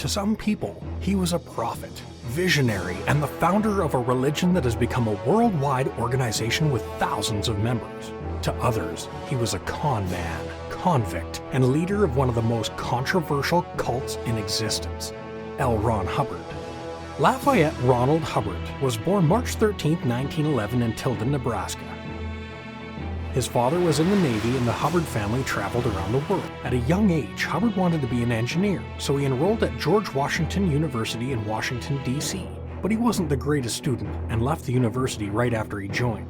To some people, he was a prophet, visionary, and the founder of a religion that has become a worldwide organization with thousands of members. To others, he was a con man, convict, and leader of one of the most controversial cults in existence, Ron Hubbard. Lafayette Ronald Hubbard was born March 13, 1911 in Tilden, Nebraska. His father was in the Navy and the Hubbard family traveled around the world. At a young age, Hubbard wanted to be an engineer, so he enrolled at George Washington University in Washington, D.C. But he wasn't the greatest student and left the university right after he joined.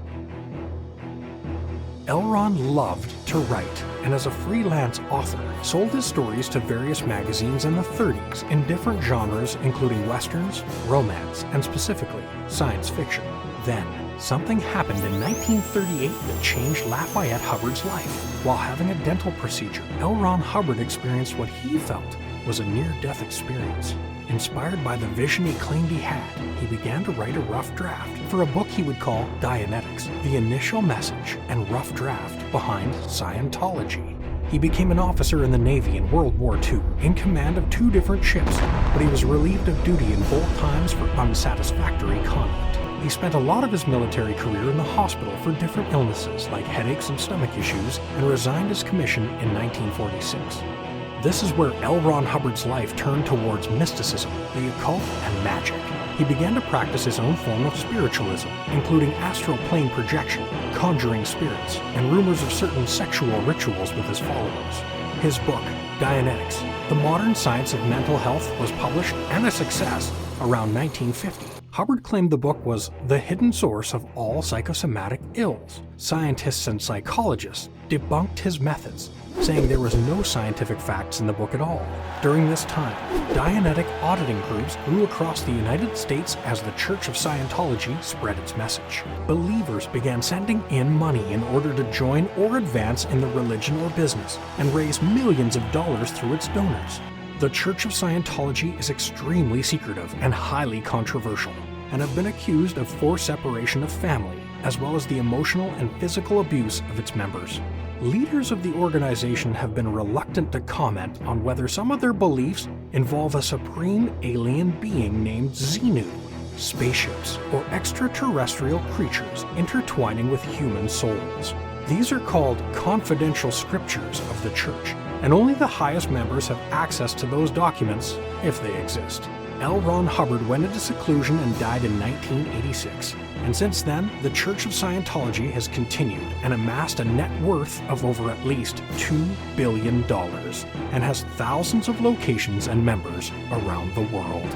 Ron loved to write, and as a freelance author, sold his stories to various magazines in the 30s in different genres including westerns, romance, and specifically science fiction. Then, something happened in 1938 that changed Lafayette Hubbard's life. While having a dental procedure, Ron Hubbard experienced what he felt was a near-death experience. Inspired by the vision he claimed he had, he began to write a rough draft for a book he would call Dianetics, the initial message and rough draft behind Scientology. He became an officer in the Navy in World War II, in command of 2 different ships, but he was relieved of duty in both times for unsatisfactory conduct. He spent a lot of his military career in the hospital for different illnesses like headaches and stomach issues, and resigned his commission in 1946. This is where Ron Hubbard's life turned towards mysticism, the occult, and magic. He began to practice his own form of spiritualism, including astral plane projection, conjuring spirits, and rumors of certain sexual rituals with his followers. His book, Dianetics, The Modern Science of Mental Health, was published and a success around 1950. Hubbard claimed the book was the hidden source of all psychosomatic ills. Scientists and psychologists debunked his methods, saying there was no scientific facts in the book at all. During this time, Dianetic auditing groups grew across the United States as the Church of Scientology spread its message. Believers began sending in money in order to join or advance in the religion or business, and raise millions of dollars through its donors. The Church of Scientology is extremely secretive and highly controversial, and have been accused of forced separation of family, as well as the emotional and physical abuse of its members. Leaders of the organization have been reluctant to comment on whether some of their beliefs involve a supreme alien being named Xenu, spaceships, or extraterrestrial creatures intertwining with human souls. These are called confidential scriptures of the Church, and only the highest members have access to those documents, if they exist. Ron Hubbard went into seclusion and died in 1986, and since then, the Church of Scientology has continued and amassed a net worth of over at least $2 billion, and has thousands of locations and members around the world.